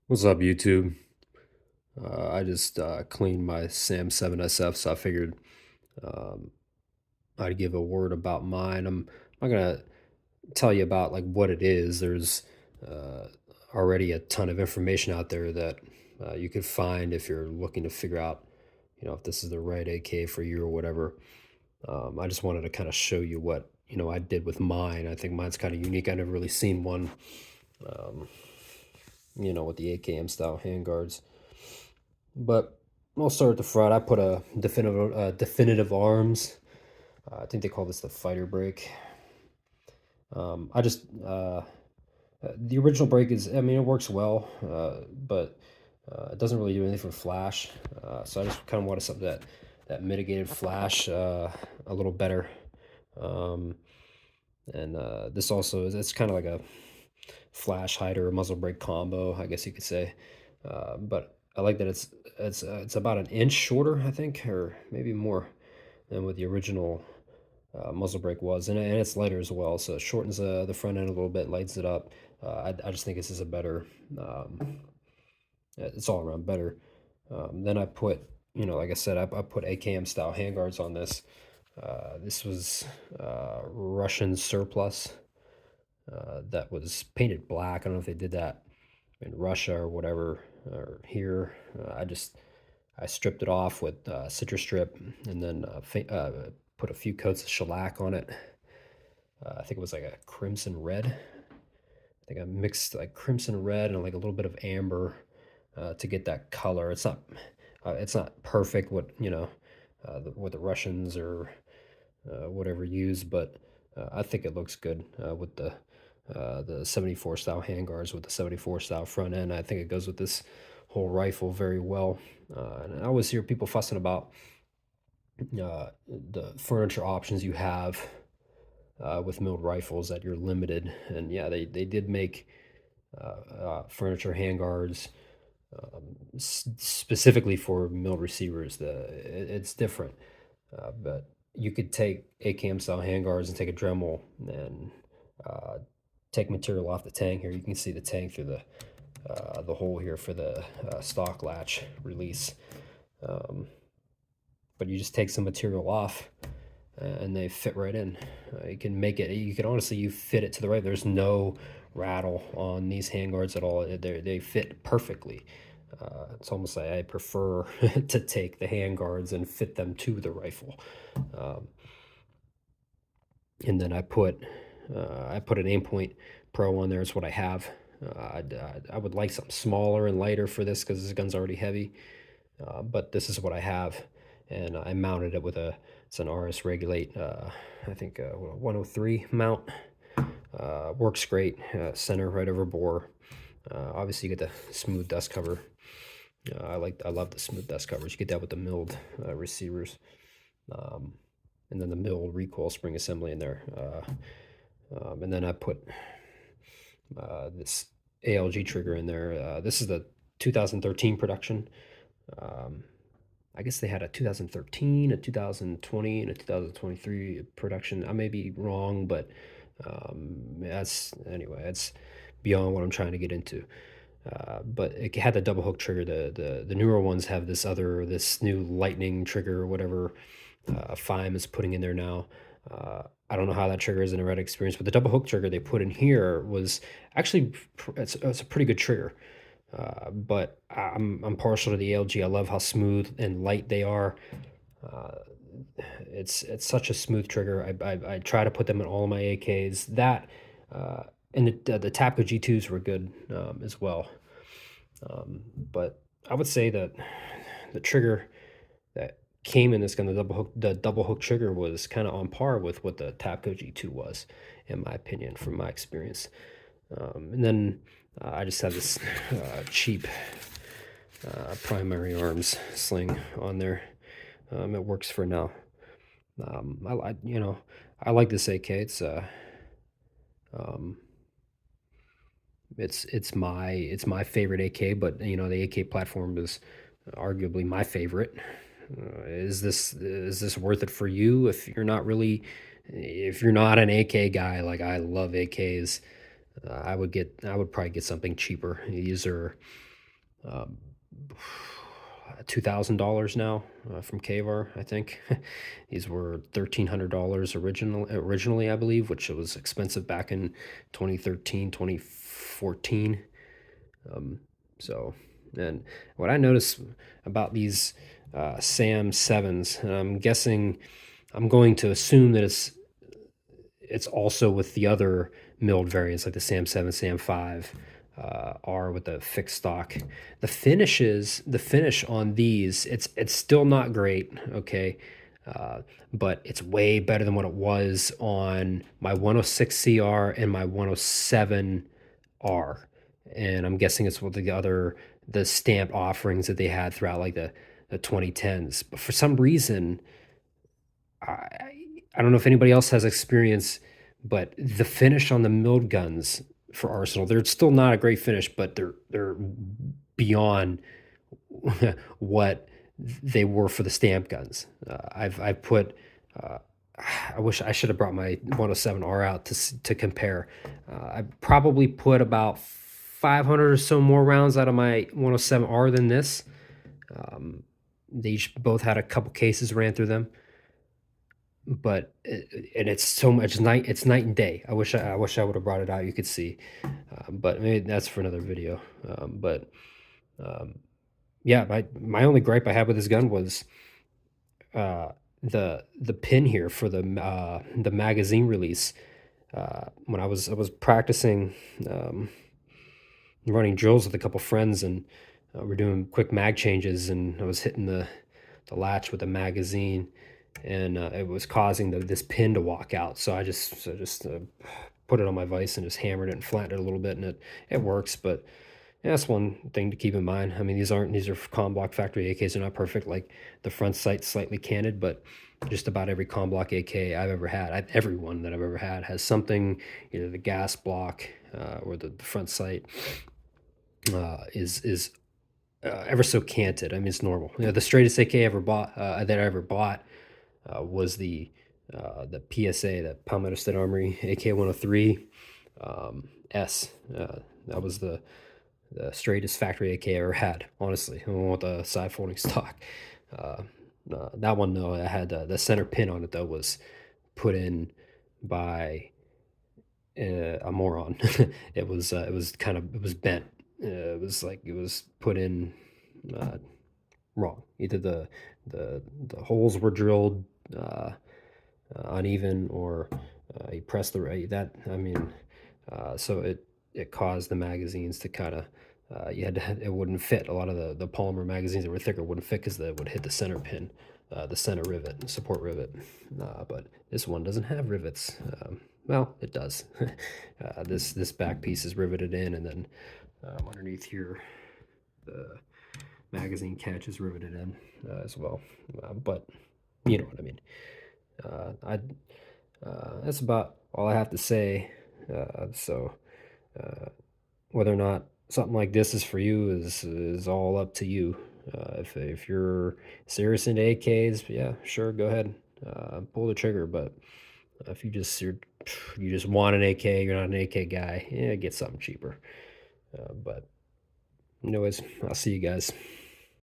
What's up, YouTube? I just cleaned my SAM7sf, so I figured um, I'd give a word about mine. I'm not gonna tell you about like what it is. There's uh, already a ton of information out there that you could find if you're looking to figure out, if this is the right AK for you or whatever. I just wanted to kind of show you what I did with mine. I think mine's kind of unique. I never really seen one, um, with the AKM style handguards. But I'll start at the front. I put a definitive arms. I think they call this the fighter brake. I just the original brake is. I mean, it works well, but it doesn't really do anything for flash. So I just kind of wanted something that mitigated flash a little better. Um, and this also is. It's kind of like a flash hider muzzle brake combo, I guess you could say. But I like that it's about an inch shorter, I think, or maybe more than what the original muzzle brake was, and it's lighter as well. So it shortens the front end a little bit, lightens it up. I just think this is a better. It's all around better. Then I put, like I said, I put AKM style handguards on this. This was Russian surplus that was painted black. I don't know if they did that in Russia or whatever, or here. I stripped it off with citrus strip and then put a few coats of shellac on it. I think it was like a crimson red. I think I mixed like crimson red and like a little bit of amber to get that color. It's not perfect what the Russians or whatever use, but I think it looks good with the 74 style handguards with the 74 style front end. I think it goes with this whole rifle very well. And I always hear people fussing about the furniture options you have with milled rifles, that you're limited. And yeah, they did make furniture handguards specifically for milled receivers. It's different, but you could take AKM style handguards and take a Dremel and uh, take material off the tang here. You can see the tang through the hole here for the stock latch release. Um, but you just take some material off and they fit right in. You can make it, you can honestly, you fit it to the right. There's no rattle on these handguards at all. They fit perfectly. It's almost like I prefer to take the handguards and fit them to the rifle. Um, and then I put an Aimpoint Pro on there. It's what I have. I would like something smaller and lighter for this because this gun's already heavy. But this is what I have, and I mounted it with it's an RS Regulate, I think 103 mount. Works great. Center right over bore. Obviously, you get the smooth dust cover. I love the smooth dust covers. You get that with the milled receivers, um, and then the milled recoil spring assembly in there. And then I put this ALG trigger in there. This is the 2013 production. Um, I guess they had a 2013, a 2020, and a 2023 production. I may be wrong, but that's beyond what I'm trying to get into. But it had the double hook trigger. The newer ones have this new lightning trigger or whatever FIME is putting in there now. I don't know how that trigger is in a red experience, but the double hook trigger they put in here was actually it's a pretty good trigger. But I'm partial to the ALG. I love how smooth and light they are. Uh, it's such a smooth trigger. I try to put them in all of my AKs. And the Tapco G2s were good as well. But I would say that the trigger that came in this gun, the double hook trigger was kind of on par with what the Tapco G2 was, in my opinion, from my experience. And then I just have this cheap primary arms sling on there. It works for now. I like this AK. Um, it's my favorite AK, but the AK platform is arguably my favorite. Is this worth it for you if you're not an AK guy? Like, I love AKs. I would probably get something cheaper. These are um, $2,000 now from Kvar, I think. These were $1,300 originally, I believe, which was expensive back in 2013, 2014. Um, so, and what I noticed about these SAM sevens, and I'm guessing, I'm going to assume that it's also with the other milled variants like the SAM7, SAM5 are with the fixed stock. The finish on these, it's still not great, okay, but it's way better than what it was on my 106 CR and my 107R, and I'm guessing it's with the stamped offerings that they had throughout like the 2010s. But for some reason, I I don't know if anybody else has experience, but the finish on the milled guns for Arsenal, they're still not a great finish, but they're beyond what they were for the stamp guns. I've put. Uh, I wish I should have brought my 107R out to compare. I probably put about 500 or so more rounds out of my 107R than this. Um, they both had a couple cases ran through them, but and it's so much it's night and day. I wish I would have brought it out. You could see, but maybe that's for another video. But um, yeah, my only gripe I had with this gun was uh, the pin here for the magazine release. When I was practicing running drills with a couple friends, and we're doing quick mag changes, and I was hitting the latch with the magazine, and it was causing this pin to walk out. So I just put it on my vise and just hammered it and flattened it a little bit, and it works. But yeah, that's one thing to keep in mind. I mean, these are com block factory AKs. They're not perfect. Like the front sight's slightly canted, but just about every com block AK I've ever had, every one that I've ever had has something, either the gas block or the front sight is ever so canted. I mean, it's normal. You know, the straightest AK that I ever bought was the PSA, that Palmetto State Armory AK-103 S. That was the straightest factory AK I ever had. Honestly, I don't want the side folding stock. Uh, that one though, I had the center pin on it though was put in by a moron. It was bent. It was put in wrong. Either the holes were drilled uneven, or you press the right that I mean, so it caused the magazines to kind of you had to it wouldn't fit. A lot of the polymer magazines that were thicker wouldn't fit because they would hit the center pin, the center rivet, support rivet. But this one doesn't have rivets. Well, it does. This back piece is riveted in, and then underneath here, the magazine catch is riveted in as well. But you know what I mean. I That's about all I have to say. So whether or not something like this is for you is all up to you. If you're serious into AKs, yeah, sure, go ahead, pull the trigger. But if you just want an AK, you're not an AK guy, yeah, get something cheaper. But anyways, I'll see you guys.